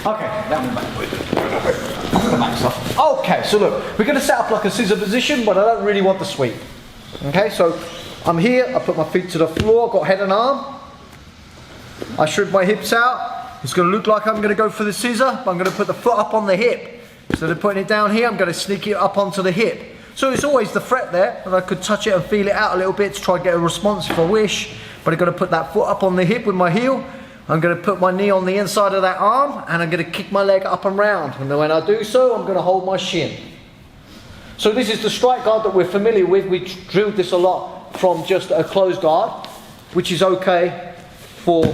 Okay, that one back. Okay, so look, we're going to set up like a scissor position, but I don't really want the sweep. Okay, so I'm here, I put my feet to the floor, got head and arm. I shrug my hips out. It's going to look like I'm going to go for the scissor, but I'm going to put the foot up on the hip. Instead of putting it down here, I'm going to sneak it up onto the hip. So it's always the threat there, and I could touch it and feel it out a little bit to try and get a response if I wish. But I'm going to put that foot up on the hip with my heel. I'm going to put my knee on the inside of that arm, and I'm going to kick my leg up and round. And then when I do so, I'm going to hold my shin. So this is the strike guard that we're familiar with. We drilled this a lot from just a closed guard, which is okay for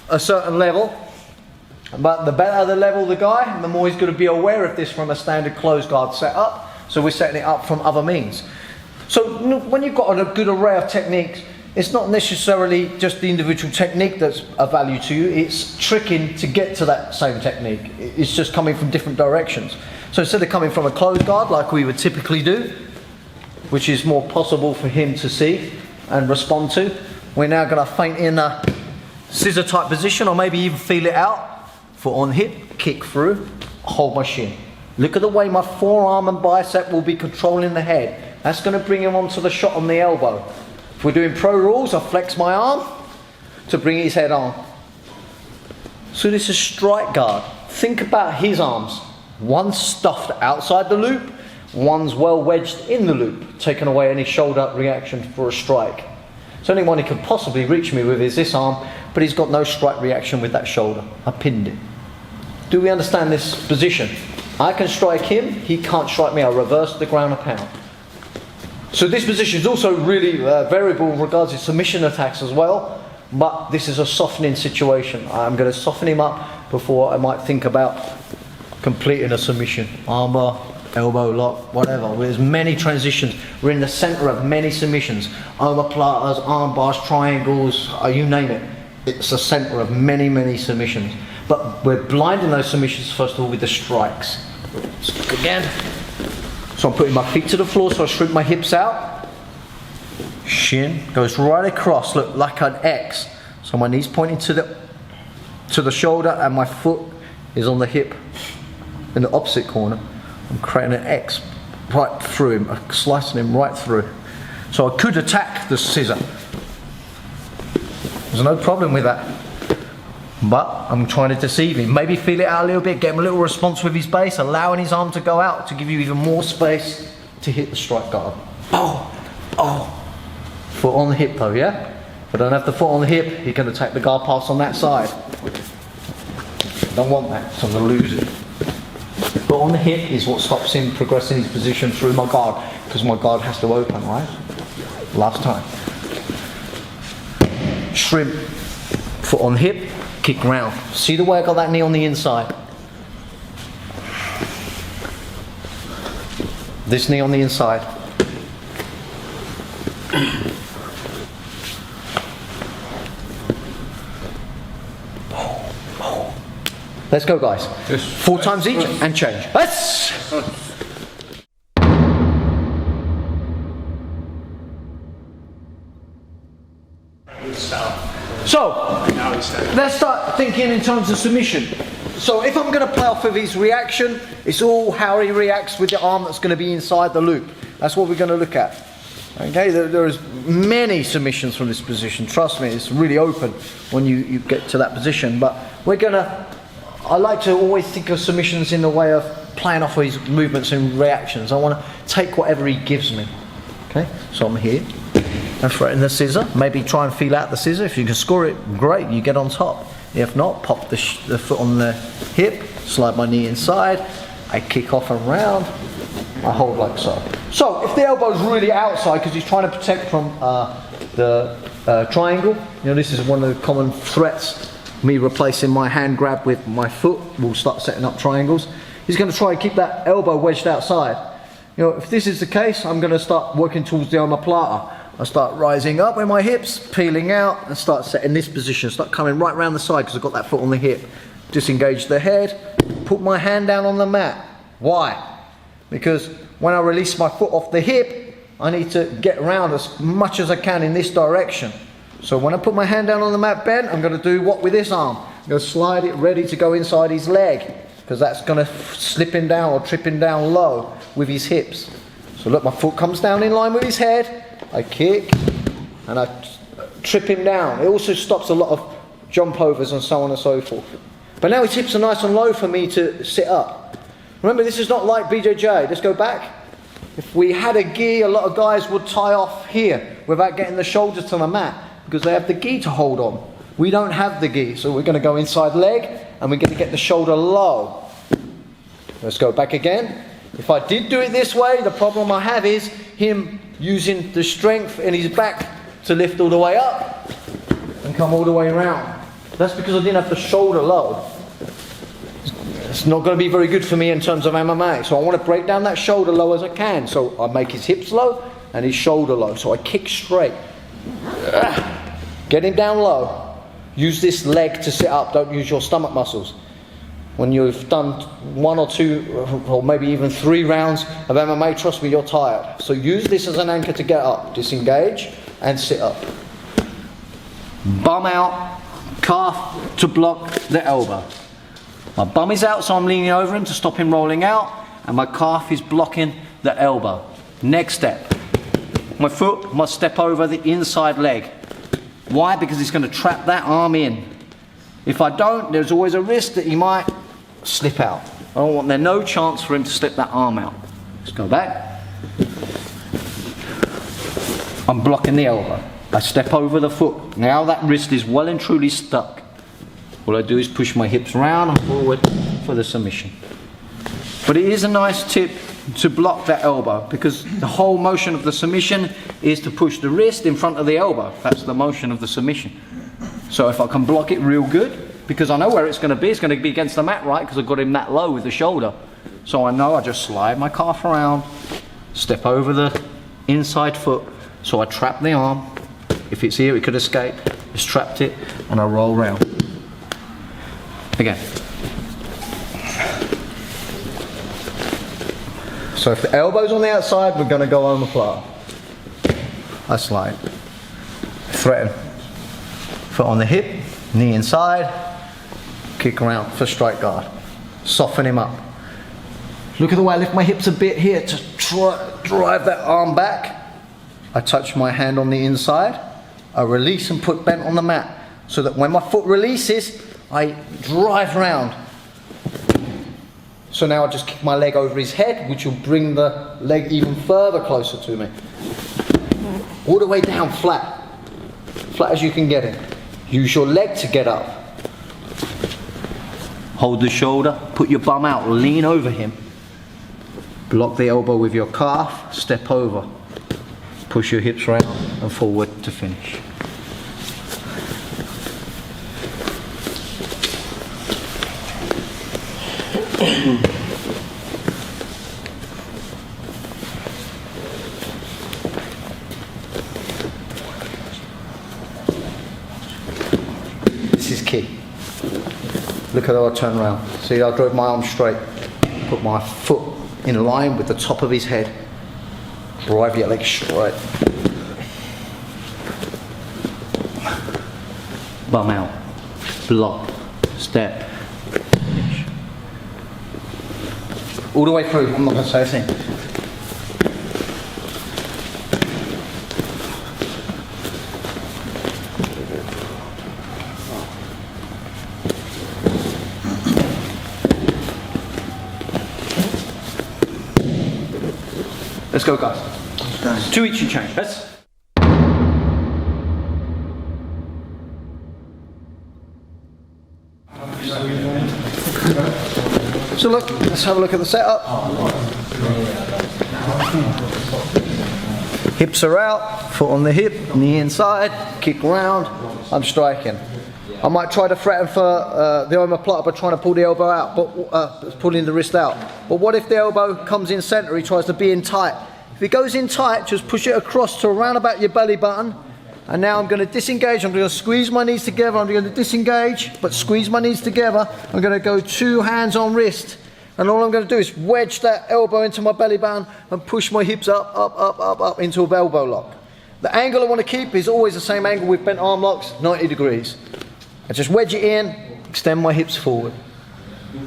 a certain level. But the better the level the guy, the more he's going to be aware of this from a standard closed guard setup. So we're setting it up from other means. So when you've got a good array of techniques, it's not necessarily just the individual technique that's of value to you, it's tricking to get to that same technique. It's just coming from different directions. So instead of coming from a closed guard like we would typically do, which is more possible for him to see and respond to, we're now going to feint in a scissor type position, or maybe even feel it out. Foot on hip, kick through, hold my shin. Look at the way my forearm and bicep will be controlling the head. That's going to bring him onto the shot on the elbow. If we're doing pro rules, I flex my arm to bring his head on. So this is strike guard. Think about his arms. One's stuffed outside the loop, one's well wedged in the loop, taking away any shoulder reaction for a strike. So the only one he could possibly reach me with is this arm, but he's got no strike reaction with that shoulder. I pinned it. Do we understand this position? I can strike him, he can't strike me. I reverse the ground a pound. So this position is also really variable in regards to submission attacks as well, but this is a softening situation. I'm going to soften him up before I might think about completing a submission. Armbar, elbow lock, whatever. There's many transitions. We're in the center of many submissions. Omoplatas, arm bars, triangles, you name it. It's the center of many, many submissions. But we're blinding those submissions first of all with the strikes. Let's look again. So I'm putting my feet to the floor, so I shrug my hips out. Shin goes right across, look like an X. So my knee's pointing to the shoulder, and my foot is on the hip in the opposite corner. I'm creating an X right through him, slicing him right through. So I could attack the scissor. There's no problem with that. But I'm trying to deceive him. Maybe feel it out a little bit, get him a little response with his base, allowing his arm to go out to give you even more space to hit the strike guard. Oh, oh. Foot on the hip though, yeah? If I don't have the foot on the hip, he can attack the guard pass on that side. Don't want that, so I'm going to lose it. Foot on the hip is what stops him progressing his position through my guard, because my guard has to open, right? Last time. Shrimp, foot on the hip. Kick round. See the way I got that knee on the inside? This knee on the inside. Let's go, guys. Yes. 4 times each and change. Let's. So, let's start thinking in terms of submission. So if I'm going to play off of his reaction, it's all how he reacts with the arm that's going to be inside the loop. That's what we're going to look at. Okay, there's many submissions from this position. Trust me, it's really open when you get to that position. But we're going to, I like to always think of submissions in the way of playing off of his movements and reactions. I want to take whatever he gives me. Okay, so I'm here. And threaten the scissor, maybe try and feel out the scissor. If you can score it, great, you get on top. If not, pop the foot on the hip, slide my knee inside, I kick off and round, I hold like so. So if the elbow's really outside because he's trying to protect from the triangle, you know, this is one of the common threats. Me replacing my hand grab with my foot will start setting up triangles. He's going to try and keep that elbow wedged outside. You know, if this is the case, I'm going to start working towards the omoplata. I start rising up with my hips, peeling out, and start setting this position. Start coming right round the side because I've got that foot on the hip. Disengage the head, put my hand down on the mat. Why? Because when I release my foot off the hip, I need to get around as much as I can in this direction. So when I put my hand down on the mat bent, I'm going to do what with this arm? I'm going to slide it ready to go inside his leg, because that's going to slip him down or trip him down low with his hips. So look, my foot comes down in line with his head, I kick, and I trip him down. It also stops a lot of jump overs and so on and so forth. But now his hips are nice and low for me to sit up. Remember, this is not like BJJ. Let's go back. If we had a gi, a lot of guys would tie off here without getting the shoulders to the mat, because they have the gi to hold on. We don't have the gi, so we're going to go inside leg and we're going to get the shoulder low. Let's go back again. If I did do it this way, the problem I have is him using the strength in his back to lift all the way up and come all the way around. That's because I didn't have the shoulder low. It's not going to be very good for me in terms of MMA. So I want to break down that shoulder low as I can. So I make his hips low and his shoulder low. So I kick straight. Get him down low. Use this leg to sit up. Don't use your stomach muscles. When you've done 1 or 2 or maybe even 3 rounds of MMA, trust me, you're tired. So use this as an anchor to get up. Disengage and sit up. Bum out, calf to block the elbow. My bum is out, so I'm leaning over him to stop him rolling out, and my calf is blocking the elbow. Next step. My foot must step over the inside leg. Why? Because it's going to trap that arm in. If I don't, there's always a risk that he might slip out. I don't want there no chance for him to slip that arm out. Let's go back. I'm blocking the elbow. I step over the foot. Now that wrist is well and truly stuck. All I do is push my hips round and forward for the submission. But it is a nice tip to block that elbow, because the whole motion of the submission is to push the wrist in front of the elbow. That's the motion of the submission. So if I can block it real good, because I know where it's going to be against the mat, right? Because I've got him that low with the shoulder. So I know I just slide my calf around, step over the inside foot, so I trap the arm. If it's here, it could escape. Just trapped it, and I roll round. Again. So if the elbow's on the outside, we're going to go omoplata. I slide. Threaten. Foot on the hip, knee inside, kick around for strike guard. Soften him up. Look at the way I lift my hips a bit here to drive that arm back. I touch my hand on the inside. I release and put bent on the mat, so that when my foot releases, I drive round. So now I just kick my leg over his head, which will bring the leg even further closer to me. All the way down flat. Flat as you can get it. Use your leg to get up. Hold the shoulder, put your bum out, lean over him. Block the elbow with your calf, step over. Push your hips round and forward to finish. This is key. Look at how I turn around. See, I drove my arm straight. Put my foot in line with the top of his head. Drive your leg straight. Bum out. Block. Step. Finish. All the way through. I'm not going to say a thing. Let's go, guys. 2 each you change. Let's. So look, let's have a look at the setup. Hips are out, foot on the hip, knee inside, kick round. I'm striking. I might try to threaten for the omoplata by trying to pull the elbow out, but pulling the wrist out. But what if the elbow comes in centre? He tries to be in tight. If he goes in tight, just push it across to around about your belly button. And now I'm going to disengage. I'm going to squeeze my knees together. I'm going to disengage, but squeeze my knees together. I'm going to go 2 hands on wrist. And all I'm going to do is wedge that elbow into my belly button and push my hips up, up, up, up, up into a elbow lock. The angle I want to keep is always the same angle with bent arm locks, 90 degrees. I just wedge it in, extend my hips forward.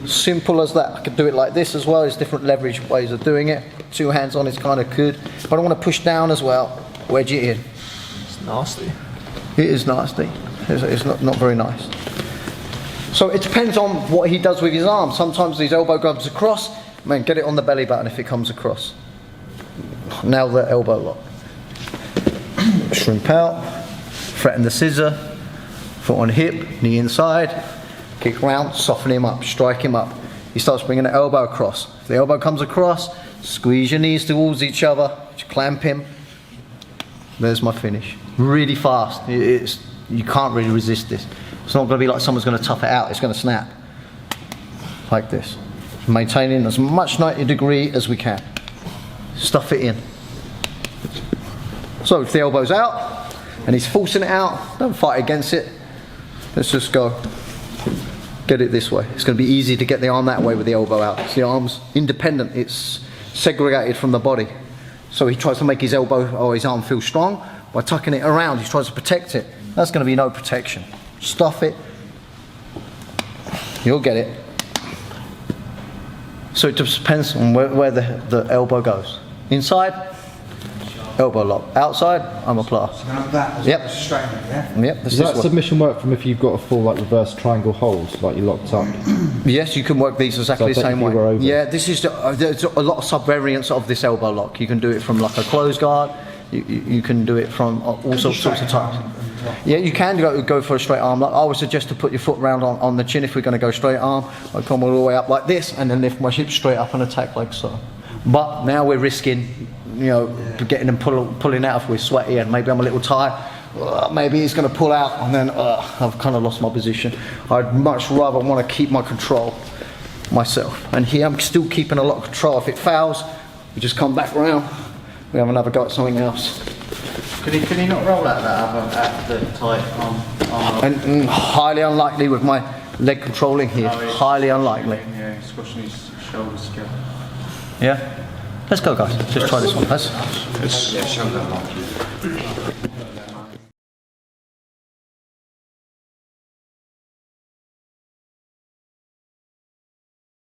Simple as that. I could do it like this as well. There's different leverage ways of doing it. 2 hands on is kind of good. If I don't want to push down as well, wedge it in. It's nasty. It is nasty. It's not very nice. So it depends on what he does with his arm. Sometimes his elbow comes across. Man, get it on the belly button if it comes across. Now the elbow lock. Shrimp out. Threaten the scissor. Foot on hip. Knee inside. Kick round. Soften him up. Strike him up. He starts bringing the elbow across. If the elbow comes across, squeeze your knees towards each other. Just clamp him. There's my finish. Really fast. You can't really resist this. It's not going to be like someone's going to tough it out. It's going to snap. Like this. Maintaining as much 90 degree as we can. Stuff it in. So if the elbow's out and he's forcing it out, don't fight against it. Let's just go. Get it this way. It's going to be easy to get the arm that way with the elbow out. So the arm's independent. It's segregated from the body. So he tries to make his elbow or his arm feel strong by tucking it around. He tries to protect it. That's going to be no protection. Stuff it. You'll get it. So it just depends on where the elbow goes. Inside, elbow lock. Outside, omoplata. So now that Yep. straighten it, yeah? Yep. Does that submission work from if you've got a full like reverse triangle hold, like you're locked up? Yes, you can work these exactly the same way. Over. Yeah, this is there's a lot of sub-variants of this elbow lock. You can do it from like a closed guard. You can do it from all sorts of types. Yeah, you can go for a straight arm lock. I would suggest to put your foot round on the chin if we're going to go straight arm. I come all the way up like this and then lift my hips straight up and attack like so. But now we're risking, getting them pulling out if we're sweaty and maybe I'm a little tired. Maybe he's going to pull out and then I've kind of lost my position. I'd much rather want to keep my control myself. And here I'm still keeping a lot of control. If it fails, we just come back around. We have another go at something else. Can he not roll out that the tight arm? And highly unlikely with my leg controlling here. Highly unlikely. Yeah, he's squashing his shoulders together. Yeah? Let's go, guys. Just try this one. Yeah, shoulder lock.